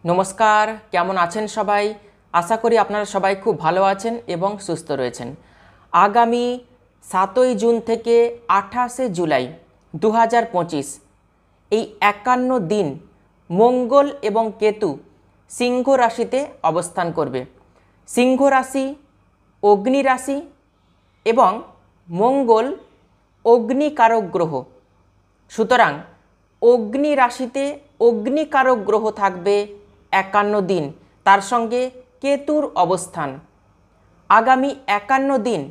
নমস্কার, কেমন আছেন সবাই? আশা করি আপনারা সবাই খুব ভালো আছেন এবং সুস্থ রয়েছেন। আগামী 7ই জুন থেকে 28শে জুলাই 2025 এই 51 দিন মঙ্গল এবং কেতু সিংহ রাশিতে অবস্থান করবে। সিংহ রাশি অগ্নি রাশি এবং মঙ্গল অগ্নিকারক গ্রহ। সুতরাং অগ্নি রাশিতে অগ্নিকারক গ্রহ থাকবে 51 দিন, তার সঙ্গে কেতুর অবস্থান। আগামী 51 দিন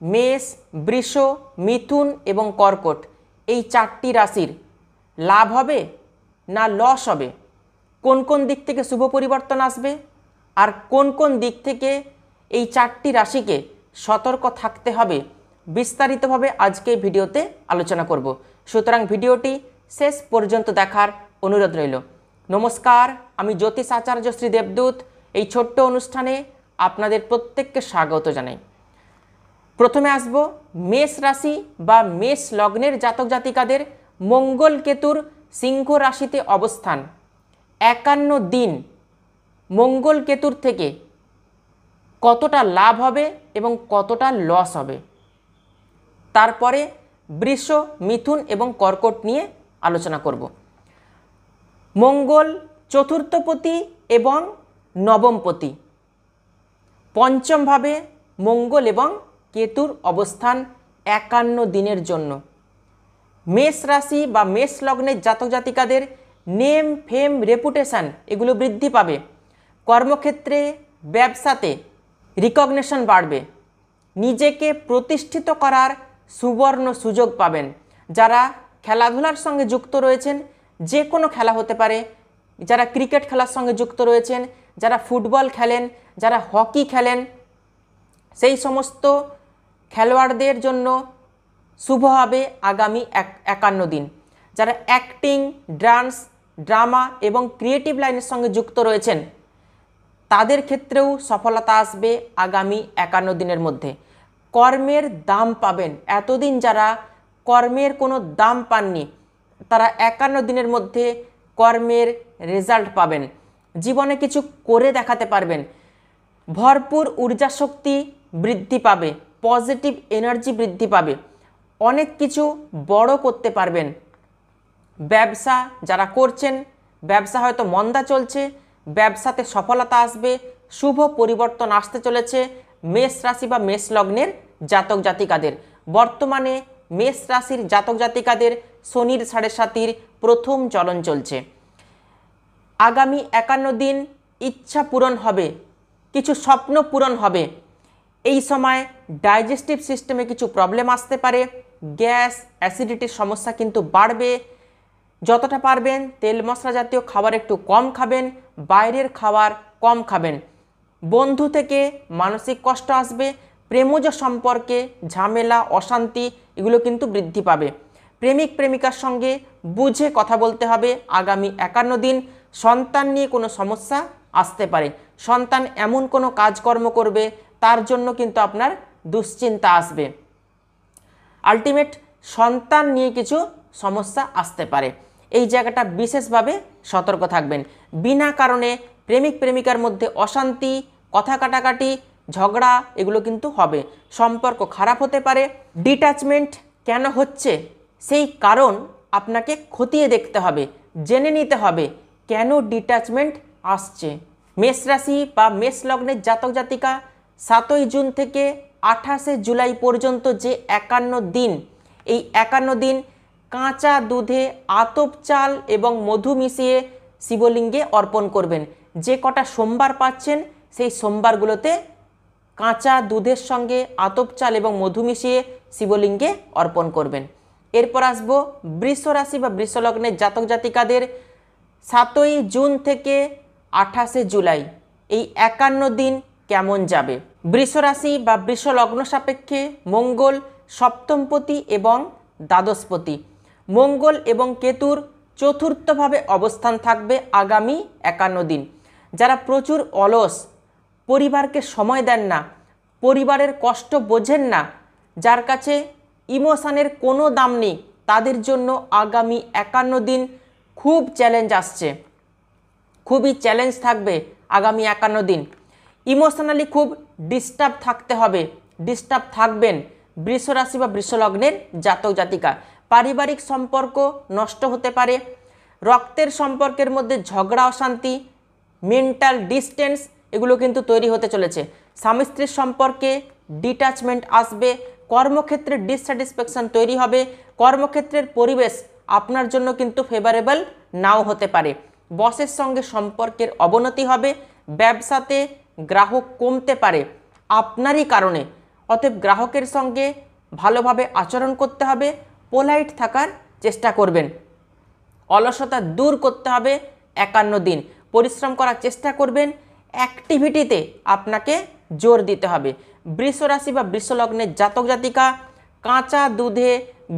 মেষ, বৃষ, মিথুন এবং কর্কট এই 4টি রাশির লাভ হবে না লস হবে, কোন কোন দিক থেকে শুভ পরিবর্তন আসবে আর কোন কোন দিক থেকে এই 4টি রাশিকে সতর্ক থাকতে হবে, বিস্তারিতভাবে আজকে ভিডিওতে আলোচনা করব। সুতরাং ভিডিওটি শেষ পর্যন্ত দেখার অনুরোধ রইল। নমস্কার, আমি জ্যোতিষ আচার্য শ্রী দেবদূত এই ছোট্ট অনুষ্ঠানে আপনাদের প্রত্যেককে স্বাগত জানাই। প্রথমে আসব মেষ রাশি বা মেষ লগ্নের জাতক জাতিকাদের মঙ্গল কেতুর সিংহ রাশিতে অবস্থান। 51 দিন মঙ্গল কেতুর থেকে কতটা লাভ হবে এবং কতটা লস হবে, তারপরে বৃষ, মিথুন এবং কর্কট নিয়ে আলোচনা করব। মঙ্গল চতুর্থপতি এবং নবমপতি, পঞ্চমভাবে মঙ্গল এবং কেতুর অবস্থান 51 দিনের জন্য। মেষ রাশি বা মেষ লগ্নের জাতক জাতিকাদের নেম, ফেম, রেপুটেশন এগুলো বৃদ্ধি পাবে। কর্মক্ষেত্রে, ব্যবসাতে রিকগনিশন বাড়বে। নিজেকে প্রতিষ্ঠিত করার সুবর্ণ সুযোগ পাবেন। যারা খেলাধুলার সঙ্গে যুক্ত রয়েছেন, যে কোনো খেলা হতে পারে, যারা ক্রিকেট খেলার সঙ্গে যুক্ত রয়েছেন, যারা ফুটবল খেলেন, যারা হকি খেলেন, সেই সমস্ত খেলোয়াড়দের জন্য শুভ হবে আগামী 51 দিন। যারা অ্যাক্টিং, ডান্স, ড্রামা এবং ক্রিয়েটিভ লাইনের সঙ্গে যুক্ত রয়েছেন, তাদের ক্ষেত্রেও সফলতা আসবে আগামী 51 দিনের মধ্যে। কর্মের দাম পাবেন। এতদিন যারা কর্মের কোনো দাম পাননি, তারা 51 দিনের মধ্যে কর্মের রেজাল্ট পাবেন। জীবনে কিছু করে দেখাতে পারবেন। ভরপুর ঊর্জা শক্তি বৃদ্ধি পাবে, পজিটিভ এনার্জি বৃদ্ধি পাবে, অনেক কিছু বড় করতে পারবেন। ব্যবসা যারা করছেন, ব্যবসা হয়তো মন্দা চলছে, ব্যবসাতে সফলতা আসবে, শুভ পরিবর্তন আসতে চলেছে মেষ রাশি বা মেষ লগ্নের জাতক জাতিকাদের। বর্তমানে মেষ রাশির জাতক জাতিকাদের শনির 7.5 প্রথম চলন চলছে। আগামী 51 দিন ইচ্ছা পূরণ হবে, কিছু স্বপ্ন পূরণ হবে। এই সময় ডাইজেস্টিভ সিস্টেমে কিছু প্রবলেম আসতে পারে, গ্যাস, অ্যাসিডিটির সমস্যা কিন্তু বাড়বে। যতটা পারবেন তেল মশলা জাতীয় খাবার একটু কম খাবেন, বাইরের খাবার কম খাবেন। বন্ধু থেকে মানসিক কষ্ট আসবে, প্রেমজ সম্পর্কে ঝামেলা, অশান্তি এগুলো কিন্তু বৃদ্ধি পাবে। প্রেমিক প্রেমিকার সঙ্গে বুঝে কথা বলতে হবে আগামী 51 দিন। সন্তান নিয়ে কোনো সমস্যা আসতে পারে, সন্তান এমন কোনো কাজকর্ম করবে তার জন্য কিন্তু আপনার দুশ্চিন্তা আসবে। আলটিমেট সন্তান নিয়ে কিছু সমস্যা আসতে পারে, এই জায়গাটা বিশেষভাবে সতর্ক থাকবেন। বিনা কারণে প্রেমিক প্রেমিকার মধ্যে অশান্তি, কথা কাটাকাটি, ঝগড়া এগুলো কিন্তু হবে, সম্পর্ক খারাপ হতে পারে। ডিট্যাচমেন্ট কেন হচ্ছে সেই কারণ আপনাকে খতিয়ে দেখতে হবে, জেনে নিতে হবে কেন ডিট্যাচমেন্ট আসছে। মেষ রাশি বা মেষ লগ্নের জাতক জাতিকা 7ই জুন থেকে 28শে জুলাই পর্যন্ত যে 51 দিন, এই 51 দিন কাঁচা দুধে আতপ চাল এবং মধু মিশিয়ে শিবলিঙ্গে অর্পণ করবেন। যে কটা সোমবার পাচ্ছেন সেই সোমবারগুলোতে কাঁচা দুধের সঙ্গে আতপ চাল এবং মধু মিশিয়ে শিবলিঙ্গে অর্পণ করবেন। এরপর আসবো বৃষ রাশি বা বৃষ লগ্নের জাতক জাতিকাদের 7ই জুন থেকে 28শে জুলাই এই 51 দিন কেমন যাবে। বৃষ রাশি বা বৃষ লগ্ন সাপেক্ষে মঙ্গল সপ্তমপতি এবং দ্বাদশপতি। মঙ্গল এবং কেতুর চতুর্থভাবে অবস্থান থাকবে আগামী 51 দিন। যারা প্রচুর অলস, পরিবারকে সময় দেন না, পরিবারের কষ্ট বোঝেন না, যার কাছে ইমোশনের কোনো দাম নেই, তাদের জন্য আগামী 51 দিন খুব চ্যালেঞ্জ আসছে। খুবই চ্যালেঞ্জ থাকবে আগামী 51 দিন। ইমোশনালি খুব ডিস্টার্ব থাকতে হবে, ডিস্টার্ব থাকবেন বৃষ রাশি বা বৃষ লগ্নের জাতক জাতিকা। পারিবারিক সম্পর্ক নষ্ট হতে পারে, রক্তের সম্পর্কের মধ্যে ঝগড়া অশান্তি, মেন্টাল ডিস্টেন্স এগুলো কিন্তু তৈরি হতে চলেছে। স্বামী স্ত্রীর সম্পর্কে ডিট্যাচমেন্ট আসবে, কর্মক্ষেত্রে ডিসস্যাটিসফ্যাকশন তৈরি হবে, কর্মক্ষেত্রের পরিবেশ আপনার জন্য কিন্তু ফেভারেবল নাও হতে পারে। বসের সঙ্গে সম্পর্কের অবনতি হবে, ব্যবসাতে গ্রাহক কমতে পারে আপনারই কারণে। অতএব গ্রাহকের সঙ্গে ভালোভাবে আচরণ করতে হবে, পোলাইট থাকার চেষ্টা করবেন। অলসতা দূর করতে হবে 51 দিন, পরিশ্রম করার চেষ্টা করবেন, অ্যাক্টিভিটিতে আপনাকে জোর দিতে হবে। বৃষ রাশি বা বৃষ লগ্নের জাতক জাতিকা কাঁচা দুধে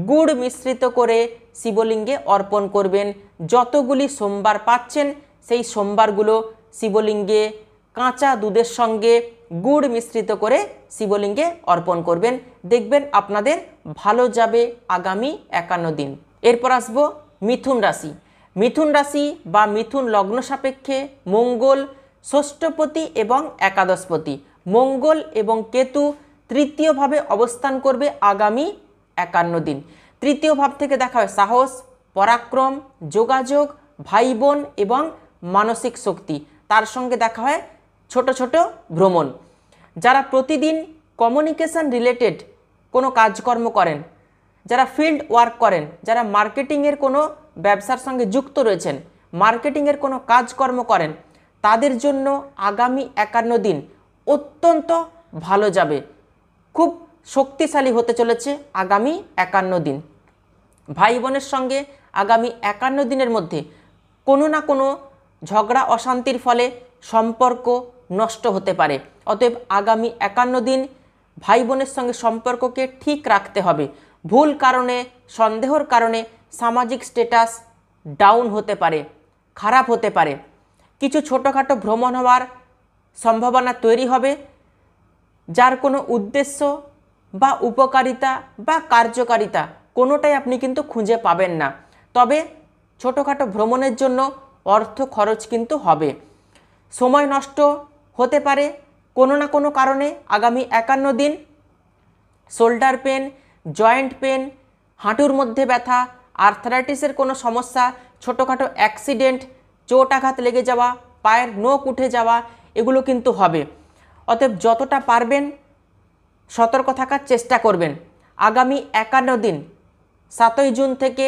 গুড় মিশ্রিত করে শিবলিঙ্গে অর্পণ করবেন। যতগুলি সোমবার পাচ্ছেন সেই সোমবারগুলো শিবলিঙ্গে কাঁচা দুধের সঙ্গে গুড় মিশ্রিত করে শিবলিঙ্গে অর্পণ করবেন। দেখবেন আপনাদের ভালো যাবে আগামী 51 দিন। এরপর আসবো মিথুন রাশি। মিথুন রাশি বা মিথুন লগ্ন সাপেক্ষে মঙ্গল ষষ্ঠপতি এবং একাদশপতি। মঙ্গল এবং কেতু তৃতীয়ভাবে অবস্থান করবে আগামী 51 দিন। তৃতীয় ভাব থেকে দেখা হয় সাহস, পরাক্রম, যোগাযোগ, ভাই বোন এবং মানসিক শক্তি। তার সঙ্গে দেখা হয় ছোট ছোট ভ্রমণ। যারা প্রতিদিন কমিউনিকেশন রিলেটেড কোনো কাজকর্ম করেন, যারা ফিল্ড ওয়ার্ক করেন, যারা মার্কেটিংয়ের কোনো ব্যবসার সঙ্গে যুক্ত রয়েছেন, মার্কেটিংয়ের কোনো কাজকর্ম করেন, তাদের জন্য আগামী 51 দিন অত্যন্ত ভালো যাবে। খুব শক্তিশালী হতে চলেছে আগামী 51 দিন। ভাই বোনের সঙ্গে আগামী 51 দিনের মধ্যে কোনো না কোনো ঝগড়া অশান্তির ফলে সম্পর্ক নষ্ট হতে পারে। অতএব আগামী 51 দিন ভাই বোনের সঙ্গে সম্পর্ককে ঠিক রাখতে হবে। ভুল কারণে, সন্দেহর কারণে সামাজিক স্ট্যাটাস ডাউন হতে পারে, খারাপ হতে পারে। কিছু ছোটোখাটো ভ্রমণ হওয়ার সম্ভাবনা তৈরি হবে, যার কোনো উদ্দেশ্য বা উপকারিতা বা কার্যকারিতা কোনোটাই আপনি কিন্তু খুঁজে পাবেন না। তবে ছোটোখাটো ভ্রমণের জন্য অর্থ খরচ কিন্তু হবে। সময় নষ্ট হতে পারে কোনো না কোনো কারণে আগামী 51 দিন। শোল্ডার পেন, জয়েন্ট পেন, হাঁটুর মধ্যে ব্যথা, আর্থারাইটিসের কোনো সমস্যা, ছোটোখাটো অ্যাক্সিডেন্ট, চোট আঘাত লেগে যাওয়া, পায়ের নখ উঠে যাওয়া এগুলো কিন্তু হবে। অতএব যতটা পারবেন সতর্ক থাকার চেষ্টা করবেন। আগামী 51 দিন 7ই জুন থেকে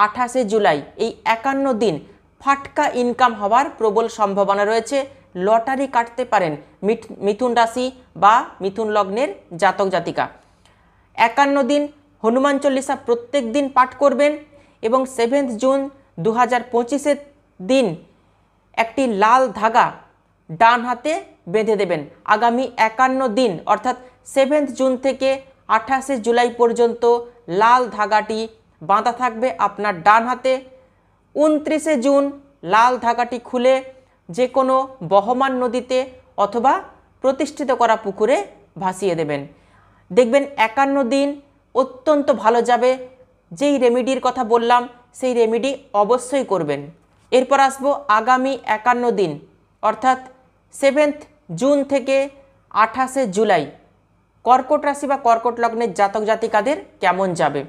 28শে জুলাই এই 51 দিন ফাটকা ইনকাম হওয়ার প্রবল সম্ভাবনা রয়েছে। লটারি কাটতে পারেন মিথুন রাশি বা মিথুন লগ্নের জাতক জাতিকা। 51 দিন হনুমান চল্লিশা প্রত্যেক দিন পাঠ করবেন এবং 7 জুন 2025 দিন একটি লাল ধাগা ডান হাতে বেঁধে দেবেন। আগামী 51 দিন অর্থাৎ 7 জুন থেকে 28শে জুলাই পর্যন্ত লাল ধাগাটি বাঁধা থাকবে আপনার ডান হাতে। 29শে জুন লাল ধাগাটি খুলে যে কোনো বহমান নদীতে অথবা প্রতিষ্ঠিত করা পুকুরে ভাসিয়ে দেবেন। দেখবেন 51 দিন অত্যন্ত ভালো যাবে। যেই রেমেডির কথা বললাম সেই রেমেডি অবশ্যই করবেন। এরপর আসবো আগামী 51 দিন অর্থাৎ 7 জুন থেকে 28শে জুলাই কর্কট রাশি বা কর্কট লগ্নের জাতক জাতিকাদের কেমন যাবে।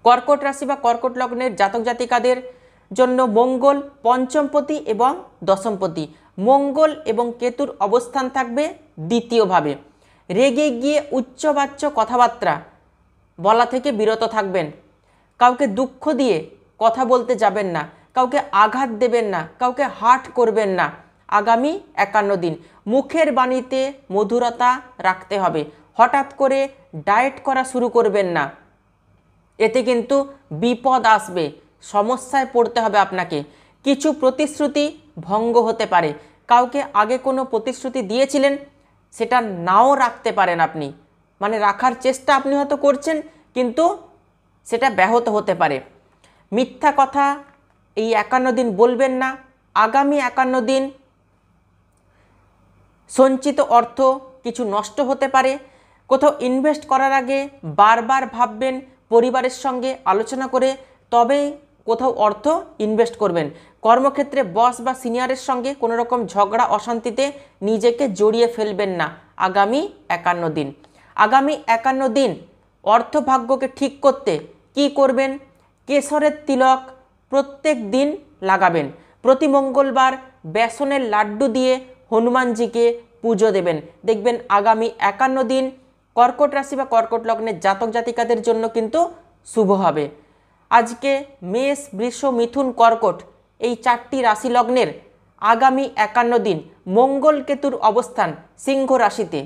কর্কট রাশি বা কর্কট লগ্নের জাতক জাতিকাদের জন্য মঙ্গল পঞ্চমপতি এবং দশমপতি। মঙ্গল এবং কেতুর অবস্থান থাকবে দ্বিতীয়ভাবে। রেগে গিয়ে উচ্চবাচ্য কথাবার্তা বলা থেকে বিরত থাকবেন। কাউকে দুঃখ দিয়ে কথা বলতে যাবেন না, কাউকে আঘাত দেবেন না, কাউকে হার্ট করবেন না। আগামী 51 দিন মুখের বাণীতে মধুরতা রাখতে হবে। হঠাৎ করে ডায়েট করা শুরু করবেন না, এতে কিন্তু বিপদ আসবে, সমস্যায় পড়তে হবে আপনাকে। কিছু প্রতিশ্রুতি ভঙ্গ হতে পারে। কাউকে আগে কোনো প্রতিশ্রুতি দিয়েছিলেন সেটা নাও রাখতে পারেন আপনি, মানে রাখার চেষ্টা আপনি হয়তো করছেন কিন্তু সেটা ব্যাহত হতে পারে। মিথ্যা কথা এই 51 দিন বলবেন না। আগামী 51 দিন সঞ্চিত অর্থ কিছু নষ্ট হতে পারে। কোথাও ইনভেস্ট করার আগে বারবার ভাববেন, পরিবারের সঙ্গে আলোচনা করে তবেই কোথাও অর্থ ইনভেস্ট করবেন। কর্মক্ষেত্রে বস বা সিনিয়রের সঙ্গে কোনো রকম ঝগড়া অশান্তিতে নিজেকে জড়িয়ে ফেলবেন না আগামী 51 দিন। আগামী 51 দিন অর্থভাগ্যকে ঠিক করতে কি করবেন? কেশরের তিলক প্রত্যেক দিন লাগাবেন। প্রতি মঙ্গলবার বেসনের লাড্ডু দিয়ে হনুমানজিকে পুজো দেবেন। দেখবেন আগামী 51 দিন কর্কট রাশি বা কর্কট লগ্নের জাতক জাতিকাদের জন্য কিন্তু শুভ হবে। আজকে মেষ, বৃষ, মিথুন, কর্কট এই 4টি রাশি লগ্নের আগামী 51 দিন মঙ্গল কেতুর অবস্থান সিংহ রাশিতে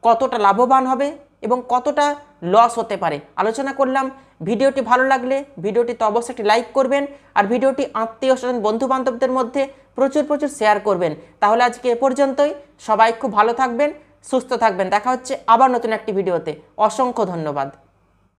কতটা লাভবান হবে এবং কতটা লস হতে পারে আলোচনা করলাম। ভিডিওটি ভালো লাগলে ভিডিওটিতে অবশ্যই একটি লাইক করবেন আর ভিডিওটি আত্মীয় স্বজন বন্ধু বান্ধবদের মধ্যে প্রচুর শেয়ার করবেন। তাহলে আজকে এ পর্যন্তই। সবাই খুব ভালো থাকবেন, সুস্থ থাকবেন। দেখা হচ্ছে আবার নতুন একটি ভিডিওতে। অসংখ্য ধন্যবাদ।